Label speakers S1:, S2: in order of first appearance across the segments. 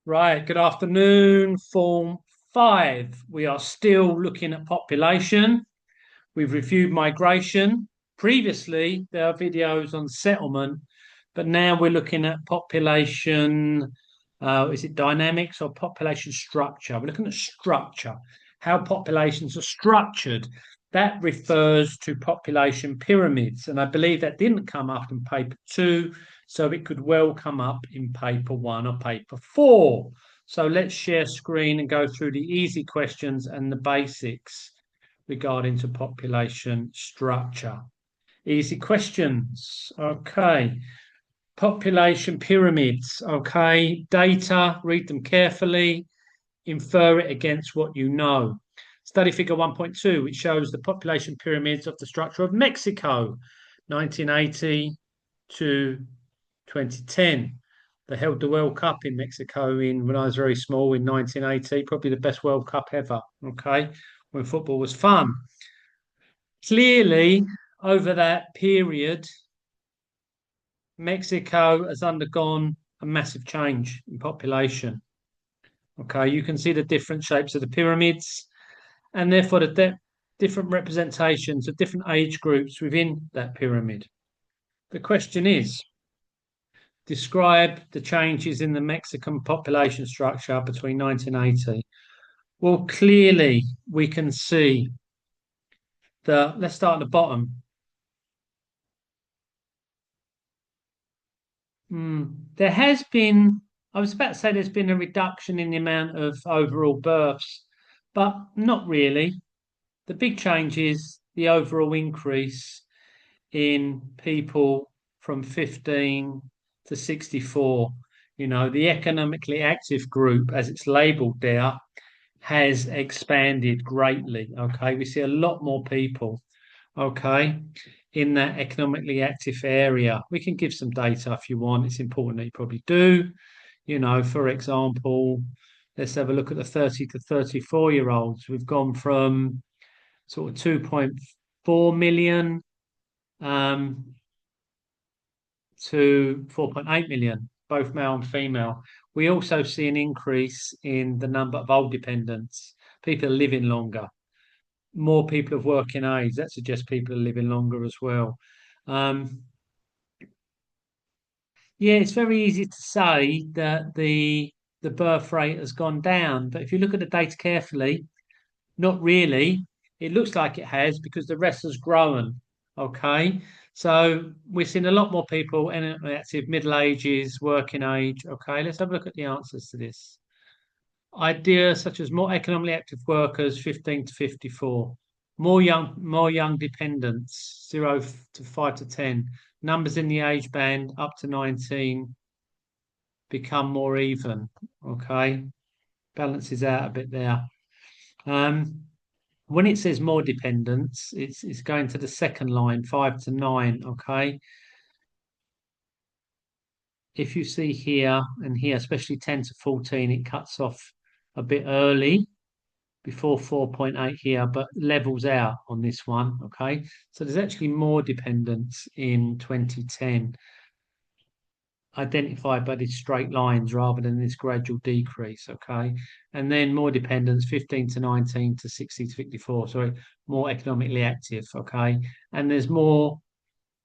S1: Right, good afternoon, Form 5. We are still looking at population. We've reviewed migration. Previously, there are videos on settlement, but now we're looking at population. Is it dynamics or population structure? We're looking at structure, how populations are structured. That refers to population pyramids, and I believe that didn't come up in paper two, so it could well come up in paper one or paper four. So let's share screen and go through the easy questions and the basics regarding to population structure. Easy questions. Okay. Population pyramids. Okay. Data, read them carefully, infer it against what you know. Study figure 1.2, which shows the population pyramids of the structure of Mexico, 1980 to 2010. They held the World Cup in Mexico when I was very small in 1980, probably the best World Cup ever. Okay, when football was fun. Clearly, over that period, Mexico has undergone a massive change in population. Okay, you can see the different shapes of the pyramids and therefore the different representations of different age groups within that pyramid. The question is, describe the changes in the Mexican population structure between 1980. Well, clearly we can see that, let's start at the bottom. There has been, I was about to say there's been a reduction in the amount of overall births, but not really. The big change is the overall increase in people from 15 to 64. You know, the economically active group, as it's labeled there, has expanded greatly. Okay, we see a lot more people. Okay, in that economically active area. We can give some data if you want. It's important that you probably do. You know, for example, let's have a look at the 30 to 34 year olds. We've gone from sort of 2.4 million um, to 4.8 million, both male and female. We also see an increase in the number of old dependents, people living longer, more people of working age. That suggests people are living longer as well. Um, yeah, it's very easy to say that the birth rate has gone down, but if you look at the data carefully, not really. It looks like it has because the rest has grown. Okay. So we're seeing a lot more people in active middle ages, working age. Okay. Let's have a look at the answers to this. Ideas such as more economically active workers, 15 to 54, more young dependents, 0 to 5 to 10. Numbers in the age band up to 19 become more even. Okay. Balances out a bit there. Um, when it says more dependents, it's going to the second line, 5 to 9. Okay. If you see here and here, especially 10 to 14, it cuts off a bit early before 4.8 here, but levels out on this one. Okay. So there's actually more dependents in 2010 identified by these straight lines rather than this gradual decrease. Okay. And then more dependents, 15 to 19 to 60 to 54. Sorry, more economically active. Okay. And there's more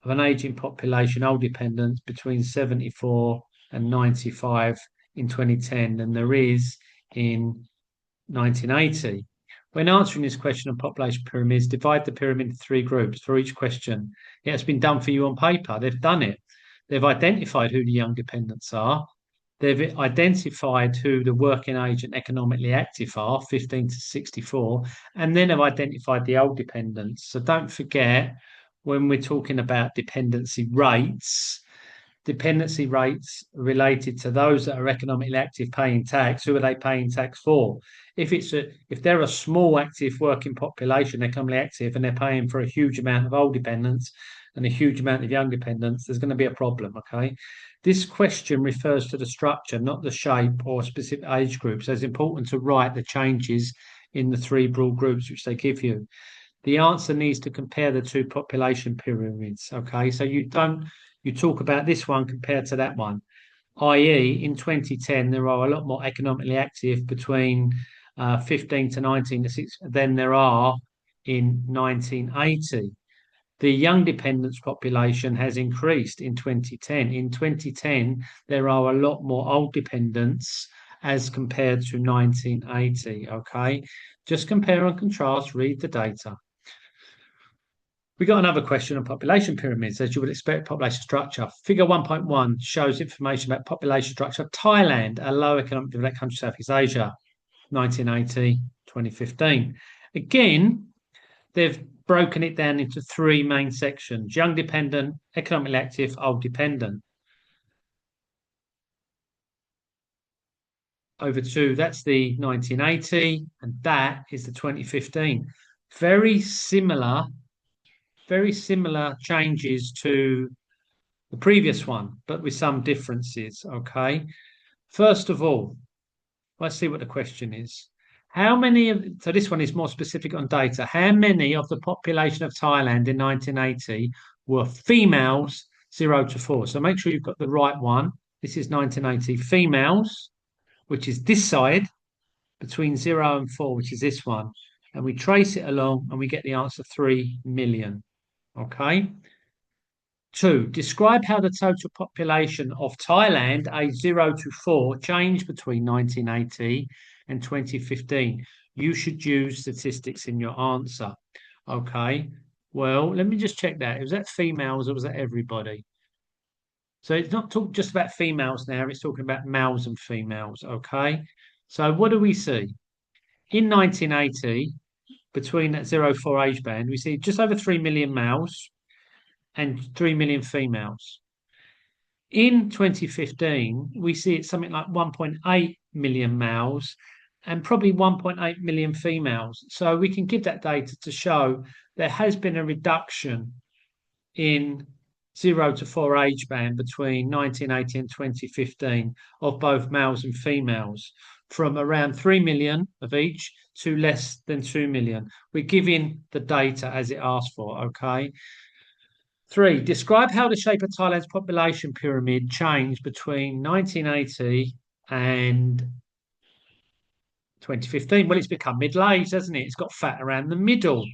S1: of an aging population, old dependents between 74 and 95 in 2010 than there is in 1980. When answering this question on population pyramids, divide the pyramid into three groups for each question. It has been done for you on paper. They've done it. They've identified who the young dependents are. They've identified who the working age and economically active are, 15 to 64, and then have identified the old dependents. So don't forget when we're talking about dependency rates related to those that are economically active paying tax. Who are they paying tax for? If they're a small active working population, economically active, and they're paying for a huge amount of old dependents and a huge amount of young dependents, there's going to be a problem. Okay, this question refers to the structure, not the shape or specific age group. So it's important to write the changes in the three broad groups which they give you. The answer needs to compare the two population pyramids. Okay, so you talk about this one compared to that one. i.e., in 2010, there are a lot more economically active between 15 to 19 than there are in 1980. The young dependents population has increased in 2010. In 2010, there are a lot more old dependents as compared to 1980. Okay, just compare and contrast, read the data. We got another question on population pyramids. As you would expect, population structure. Figure 1.1 shows information about population structure of Thailand, a low economic developed country, Southeast Asia, 1980, 2015. Again, they've broken it down into three main sections: young dependent, economically active, old dependent. Over to that's the 1980, and that is the 2015. Very similar, very similar changes to the previous one, but with some differences. Okay. First of all, let's see what the question is. How many of, so this one is more specific on data. How many of the population of Thailand in 1980 were females 0 to 4? So make sure you've got the right one. This is 1980 females, which is this side, between 0 and 4, which is this one. And we trace it along and we get the answer 3 million. Okay. Two, describe how the total population of Thailand, aged 0 to 4, changed between 1980 and 2015. You should use statistics in your answer. Okay. Well, let me just check that. Was that females or was that everybody? So it's not talk just about females now, it's talking about males and females. Okay. So what do we see? In 1980, between that 0 4 age band, we see just over 3 million males and 3 million females. In 2015, we see it's something like 1.8 million males and probably 1.8 million females. So we can give that data to show there has been a reduction in 0 to 4 age band between 1980 and 2015 of both males and females, from around 3 million of each to less than 2 million. We're giving the data as it asks for, okay? Three, describe how the shape of Thailand's population pyramid changed between 1980 and 2015. Well, it's become middle-aged, hasn't it? It's got fat around the middle.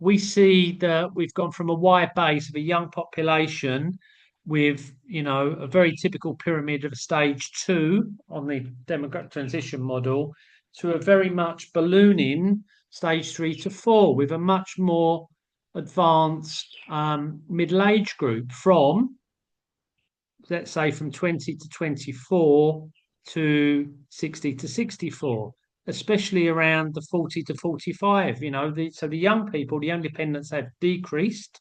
S1: We see that we've gone from a wide base of a young population with, a very typical pyramid of stage 2 on the demographic transition model to a very much ballooning stage 3 to 4 with a much more advanced middle age group from, let's say, from 20 to 24 to 60 to 64, especially around the 40 to 45. So the young people, the young dependents have decreased,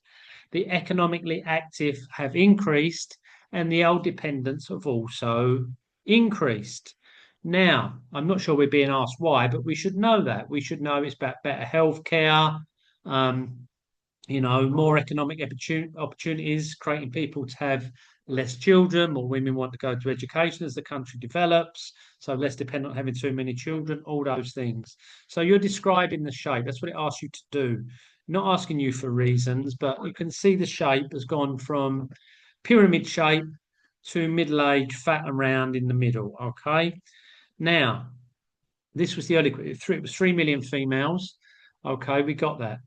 S1: the economically active have increased, and the old dependents have also increased. Now, I'm not sure we're being asked why, but we should know that. We should know it's about better healthcare, more economic opportunities, creating people to have less children, more women want to go to education as the country develops, so less dependent on having too many children, all those things. So you're describing the shape. That's what it asks you to do. Not asking you for reasons, but you can see the shape has gone from pyramid shape to middle age, fat and round in the middle. Okay. Now, this was the early, it was 3 million females. Okay, we got that.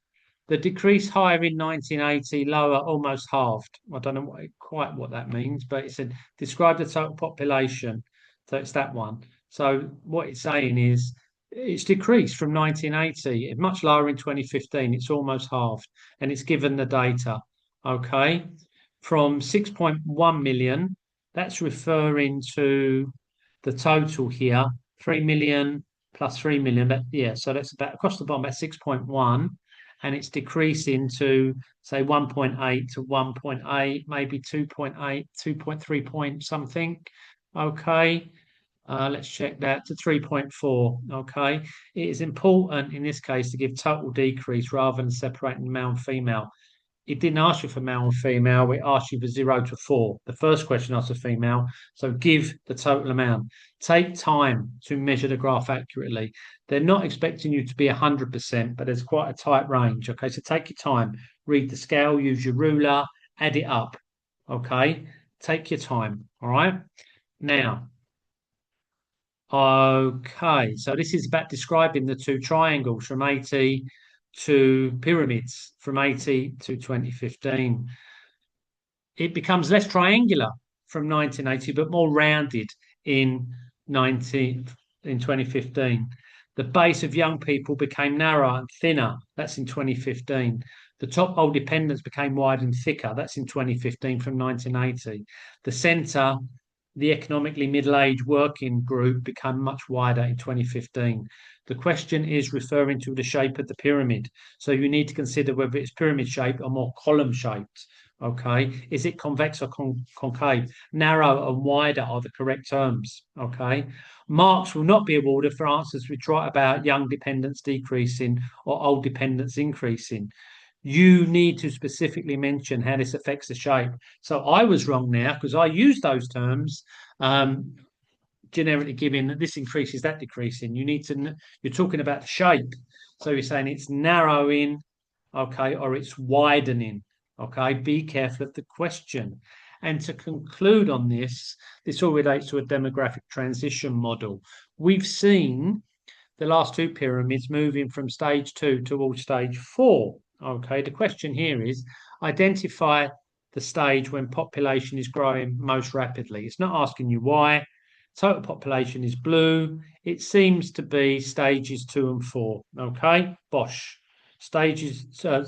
S1: The decrease higher in 1980, lower almost halved. I don't know quite what that means, but it said describe the total population. So it's that one. So what it's saying is it's decreased from 1980. It's much lower in 2015. It's almost halved, and it's given the data. Okay, from 6.1 million. That's referring to the total here, 3 million plus 3 million. But yeah, so that's about across the bottom, about 6.1, and it's decreasing to say 1.8 to 1.8, maybe 2.8, 2.3 point something. Okay. Let's check that to 3.4. Okay. It is important in this case to give total decrease rather than separating male and female. It didn't ask you for male and female, it asked you for 0 to 4. The first question asked for female, so give the total amount. Take time to measure the graph accurately. They're not expecting you to be 100%, but there's quite a tight range. Okay, so take your time, read the scale, use your ruler, add it up. Okay, take your time. All right. Now, okay, so this is about describing the two triangles from 80 to pyramids from 80 to 2015. It becomes less triangular from 1980, but more rounded in 2015. The base of young people became narrower and thinner. That's in 2015. The top hole dependents became wider and thicker. That's in 2015 from 1980. The centre, the economically middle-aged working group, became much wider in 2015. The question is referring to the shape of the pyramid. So you need to consider whether it's pyramid shaped or more column shaped. Okay, is it convex or concave? Narrow and wider are the correct terms. Okay, marks will not be awarded for answers which write about young dependents decreasing or old dependents increasing. You need to specifically mention how this affects the shape. So I was wrong now because I used those terms, generically giving that this increases, that decreasing. You're talking about the shape. So you're saying it's narrowing, okay, or it's widening. Okay, be careful of the question. And to conclude on this, this all relates to a demographic transition model. We've seen the last two pyramids moving from stage 2 towards stage 4. Okay, the question here is identify the stage when population is growing most rapidly. It's not asking you why. Total population is blue. It seems to be stages 2 and 4. Okay, bosh. Stages 2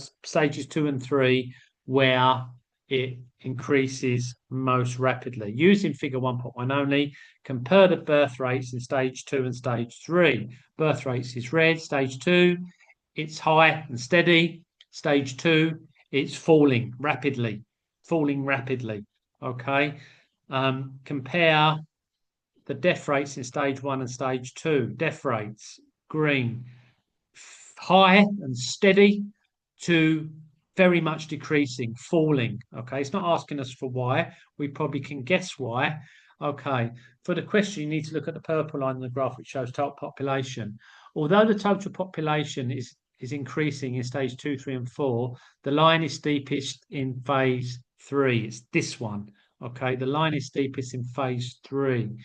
S1: and 3 where it increases most rapidly. Using figure 1.1 only, compare the birth rates in stage 2 and stage 3. Birth rates is red. Stage 2, it's high and steady. Stage 2, it's falling rapidly. Okay. Compare the death rates in stage 1 and stage 2. Death rates, green, high and steady to very much decreasing, falling. Okay, it's not asking us for why. We probably can guess why. Okay, for the question, you need to look at the purple line in the graph, which shows total population. Although the total population is increasing in stage 2, 3, and 4, the line is steepest in phase 3. It's this one. Okay, the line is steepest in phase 3,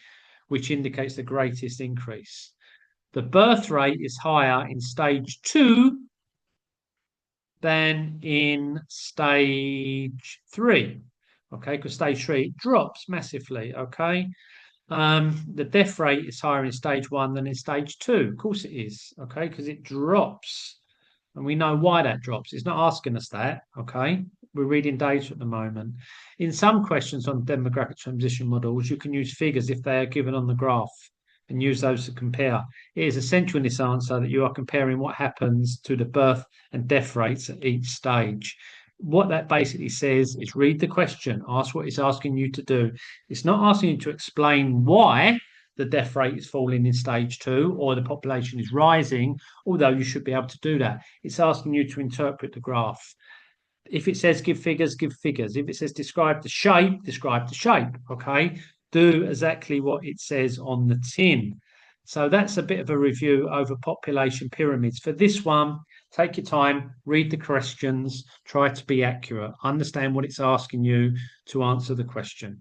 S1: which indicates the greatest increase. The birth rate is higher in stage 2 than in stage 3. Okay, because stage 3 drops massively. Okay, the death rate is higher in stage 1 than in stage 2. Of course it is. Okay, because it drops, and we know why that drops. It's not asking us that. Okay, we're reading data at the moment. In some questions on demographic transition models, you can use figures if they are given on the graph and use those to compare. It is essential in this answer that you are comparing what happens to the birth and death rates at each stage. What that basically says is read the question, ask what it's asking you to do. It's not asking you to explain why the death rate is falling in stage 2 or the population is rising, although you should be able to do that. It's asking you to interpret the graph. If it says give figures, give figures. If it says describe the shape, describe the shape. Okay, do exactly what it says on the tin. So that's a bit of a review over population pyramids. For this one, take your time, read the questions, try to be accurate, understand what it's asking you to answer the question.